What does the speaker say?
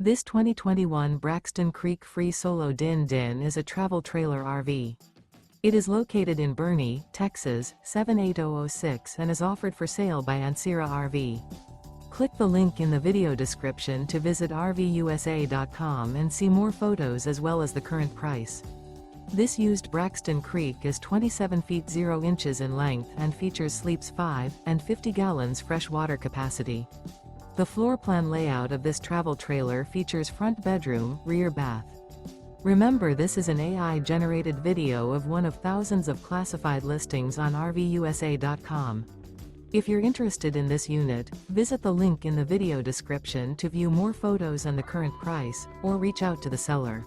This 2021 Braxton Creek Free Solo Din Din is a travel trailer RV. It is located in Boerne, Texas, 78006 and is offered for sale by Ancira RV. Click the link in the video description to visit RVUSA.com and see more photos as well as the current price. This used Braxton Creek is 27 feet 0 inches in length and features sleeps 5 and 50 gallons fresh water capacity. The floor plan layout of this travel trailer features front bedroom, rear bath. Remember, this is an AI-generated video of one of thousands of classified listings on RVUSA.com. If you're interested in this unit, visit the link in the video description to view more photos and the current price, or reach out to the seller.